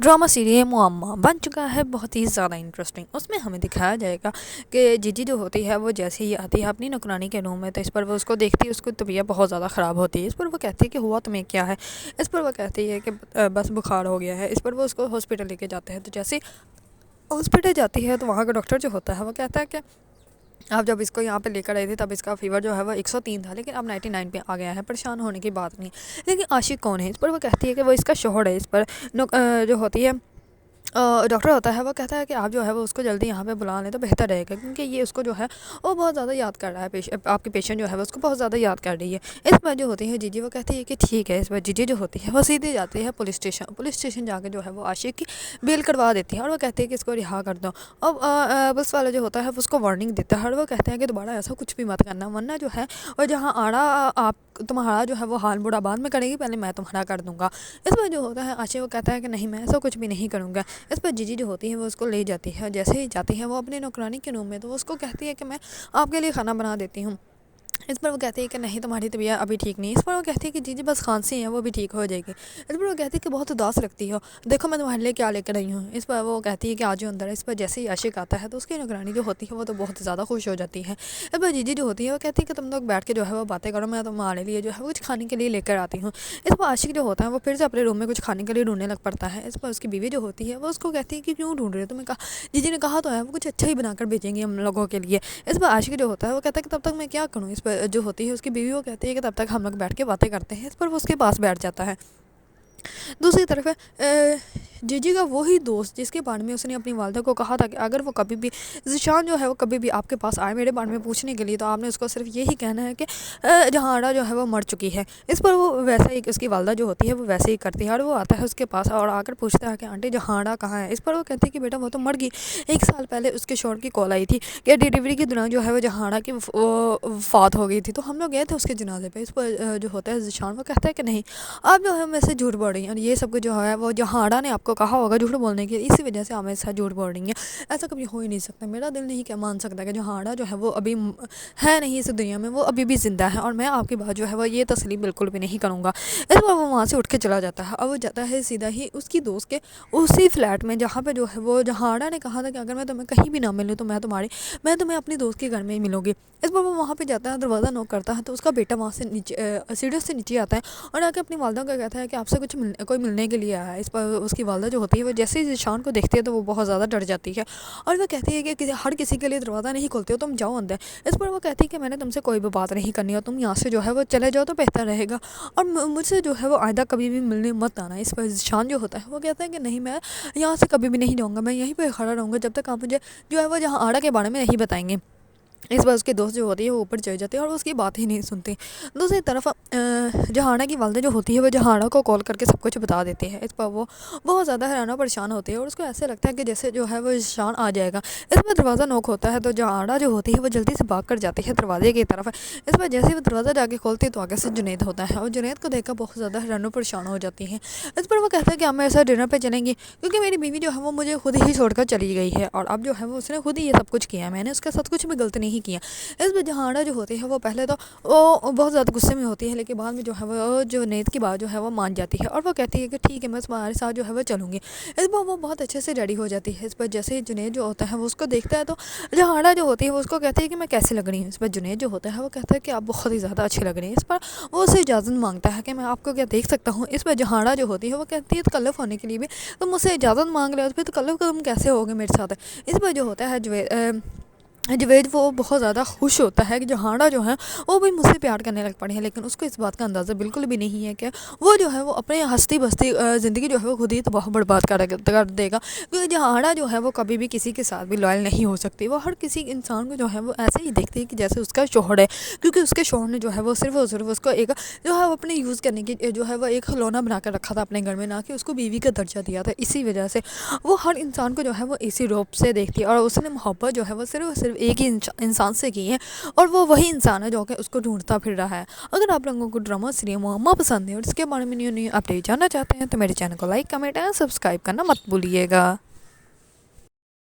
Drama serial मुअम्मा बन चुका है बहुत ही ज़्यादा इंटरेस्टिंग। उसमें हमें दिखाया जाएगा कि जीजी जो होती है वो जैसे ही आती है अपनी नौकरानी के रूम में, तो इस पर वो उसको देखती है, उसको तबीयत बहुत ज़्यादा ख़राब होती है। इस पर वो कहती है कि हुआ तुम्हें क्या है। इस पर वो कहती है कि बस बुखार हो गया है। इस पर वो उसको हॉस्पिटल लेके जाते हैं। तो जैसे हॉस्पिटल जाती है तो वहाँ का डॉक्टर जो होता है वो कहता है कि आप जब इसको यहाँ पे लेकर आए थे तब इसका फीवर जो है वो 103 था, लेकिन अब 99 पे आ गया है। परेशान होने की बात नहीं। लेकिन आशिक कौन है। इस पर वो कहती है कि वो इसका शौहर है। इस पर जो होती है डॉक्टर होता है वो कहता है कि आप जो है वो उसको जल्दी यहाँ पे बुला लें तो बेहतर रहेगा, क्योंकि ये उसको जो है वो बहुत ज़्यादा याद कर रहा है। आपकी पेशेंट जो है वो उसको बहुत ज़्यादा याद कर रही है। इस पर जो होती है जीजी वो कहती है कि ठीक है। इस पर जीजी जो होती है वो सीधे जाती है पुलिस स्टेशन। पुलिस स्टेशन जाके जो है वो आशिक की बेल करवा देती है और वो कहती है कि इसको रिहा कर दो। अब पुलिस वाला जो होता है वो उसको वार्निंग देता है और वो कहते हैं कि दोबारा ऐसा कुछ भी मत करना, वरना जो है और जहाँ आड़ा आप तुम्हारा जो है वो हाल बुरा बाद में करेगी, पहले मैं तुम्हारा कर दूंगा। इस पर जो होता है आशिक वो कहता है कि नहीं, मैं ऐसा कुछ भी नहीं करूँगा। इस पर जीजी जो होती है वो उसको ले जाती है। जैसे ही जाती है वो अपनी नौकरानी के रूम में, तो वो उसको कहती है कि मैं आपके लिए खाना बना देती हूँ। इस पर वो कहती है कि नहीं, तुम्हारी तबीयत अभी ठीक नहीं। इस पर वो कहती है कि जीजी बस खांसी है, वो भी ठीक हो जाएगी। इस पर वो कहती है कि बहुत उदास लगती हो, देखो मैं तुम्हारे लिए क्या लेकर आई हूँ। इस पर वो कहती है कि आज अंदर। इस पर जैसे ही आशिक आता है तो उसकी नौकरानी जो होती है वो तो बहुत ज़्यादा खुश हो जाती है। इस पर जीजी जो होती है वो कहती है कि तुम लोग बैठ के जो है वो बातें करो, मैं तुम्हारे लिए जो है वो कुछ खाने के लिए लेकर आती हूँ। इस पर आशिक जो होता है वो फिर से अपने रूम में कुछ खाने के लिए ढूंढने लग पड़ता है। इस पर उसकी बीवी जो होती है वो उसको कहती है कि क्यों ढूंढ रहे हो, तुम्हें कहा जीजी ने कहा तो है वो कुछ अच्छा ही बनाकर भेजेंगे हम लोगों के लिए। इस पर आशिक जो होता है वो कहता है कि तब तक मैं क्या करूँ। इस पर जो होती है उसकी बीवी वो कहती है कि तब तक हम लोग बैठ के बातें करते हैं। इस पर वो उसके पास बैठ जाता है। दूसरी तरफ जीजी का वही दोस्त जिसके बारे में उसने अपनी वालदा को कहा था कि अगर वो कभी भी ज़ीशान जो है वो कभी भी आपके पास आए मेरे बारे में पूछने के लिए, तो आपने उसको सिर्फ यही कहना है कि जहाड़ा जो है वो मर चुकी है। इस पर वो वैसा ही उसकी वालदा जो होती है वो वैसे ही करती है और वो आता है उसके पास और आकर पूछता है कि आंटी जहाड़ा कहाँ है। इस पर वो कहती है कि बेटा वो तो मर गई, 1 साल पहले उसके शौहर की कॉल आई थी कि डिलीवरी के दौरान जो है वो जहाड़ा की फात हो गई थी, तो हम लोग गए थे उसके जनाजे पे। इस पर जो होता है ज़ीशान वो कहता है कि नहीं, आप जो है मेरे से झूठ बोल रही हैं और ये सब कुछ जो है वो जहाड़ा ने आपको कहा होगा झूठ बोलने के, इसी वजह से आप मेरे साथ झूठ बोल रही हैं। ऐसा कभी हो ही नहीं सकता। मेरा दिल नहीं क्या मान सकता कि जहाड़ा जो है वो अभी है नहीं इस दुनिया में, वो अभी भी ज़िंदा है और मैं आपकी बात जो है वो ये तस्लीम बिल्कुल भी नहीं करूँगा। इस बार वो वहाँ से उठ के चला जाता है और वो जाता है सीधा ही उसकी दोस्त के उसी फ्लैट में जहाँ पे जो है वो जहाड़ा ने कहा था कि अगर मैं तुम्हें कहीं भी ना मिलूँ तो मैं तुम्हें अपनी दोस्त के घर में ही मिलूँगी। इस बार वो वहाँ पे जाता है, दरवाज़ा नॉक करता है तो उसका बेटा वहाँ से नीचे सीढ़ियों से नीचे आता है और आके अपनी वालदा को कहता है कि आपसे कोई मिलने के लिए आया है। इस पर उसकी वालदा जो होती है वो जैसे ही ज़ीशान को देखती है तो वो बहुत ज़्यादा डर जाती है और वो कहती है कि हर किसी के लिए दरवाज़ा नहीं खोलते हो, तुम जाओ अंदर। इस पर वो कहती है कि मैंने तुमसे कोई भी बात नहीं करनी है, तुम यहाँ से जो है वो चले जाओ तो बेहतर रहेगा और मुझसे जो है वो आइंदा कभी भी मिलने मत आना। इस पर ज़ीशान जो होता है वो कहता है कि नहीं, मैं यहाँ से कभी भी नहीं जाऊँगा, मैं यहीं पर खड़ा रहूँगा जब तक आप मुझे जो है वो जहाँ आड़ा के बारे में नहीं बताएंगे। इस बार उसके दोस्त जो होती है वो ऊपर चढ़ जाते हैं और उसकी बात ही नहीं सुनती। दूसरी तरफ जहाड़ा की वालदा जो होती है वो जहाड़ा को कॉल करके सब कुछ बता देती है। इस पर वो बहुत ज़्यादा हैरान और परेशान होती है और उसको ऐसे लगता है कि जैसे जो है वो ज़ीशान आ जाएगा। इस पर दरवाज़ा नॉक होता है तो जहाड़ा जो होती है वो जल्दी से भाग कर जाती है दरवाजे की तरफ। इस पर जैसे ही वो दरवाज़ा जाके खोलती है तो आगे से जुनैद होता है और जुनैद को देखकर बहुत ज़्यादा हैरान और परेशान हो जाती है। इस पर वो कहता है कि हम मेरे साथ डिनर पर चलेंगी, क्योंकि मेरी बीवी जो है वो मुझे खुद ही छोड़कर चली गई है और अब जो है वो उसने खुद ही ये सब कुछ किया है, मैंने उसके साथ कुछ भी गलत नहीं किया। इस पर जहाड़ा जो होती है वो पहले तो वो बहुत ज़्यादा गुस्से में होती है, लेकिन बाद में जो है वो जुनैद की बात जो है वो मान जाती है और वो कहती है कि ठीक है मैं तुम्हारे साथ जो है वो चलूँगी। इस पर वो बहुत अच्छे से रेडी हो जाती है। इस पर जैसे ही जुनैद जो होता है वो उसको देखता है तो जहाड़ा जो होती है वो उसको कहती है कि मैं कैसे लग रही हूँ। इस पर जुनैद जो होता है वो कहता है कि आप बहुत ही ज़्यादा अच्छी लग रही हैं। इस पर वो उससे इजाज़त मांगता है कि मैं आपको क्या देख सकता हूँ। इस पर जहाड़ा जो होती है वो कहती है तकल्लुफ़ होने के लिए भी तुम मुझसे इजाज़त मांग रहे हो, फिर तकल्लुफ़ तुम कैसे होगे मेरे साथ। इस पर जो होता है जवेद वो बहुत ज़्यादा खुश होता है कि जहाड़ा जो है वो भी मुझसे प्यार करने लग पड़े हैं, लेकिन उसको इस बात का अंदाज़ा बिल्कुल भी नहीं है कि वो जो है वो अपने हंसती बसती ज़िंदगी जो है वो खुद ही तबाह बर्बाद कर देगा। क्योंकि जहाड़ा जो है वो कभी भी किसी के साथ भी लॉयल नहीं हो सकती। वो हर किसी इंसान को जो है वो ऐसे ही देखती है कि जैसे उसका शौहर है, क्योंकि उसके शौहर ने जो है वो सिर्फ और सिर्फ उसको एक जो है वो अपने यूज़ करने की जो है वो एक खिलौना बना कर रखा था अपने घर में, ना कि उसको बीवी का दर्जा दिया था। इसी वजह से वो हर इंसान को जो है वो इसी रूप से देखती है और उसने मोहब्बत जो है वो सिर्फ एक ही इंसान से की है और वो वही इंसान है जो कि उसको ढूंढता फिर रहा है। अगर आप लोगों को ड्रामा सीरियल मुअम्मा पसंद है और इसके बारे में न्यू न्यू अपडेट जानना चाहते हैं तो मेरे चैनल को लाइक, कमेंट एंड सब्सक्राइब करना मत भूलिएगा।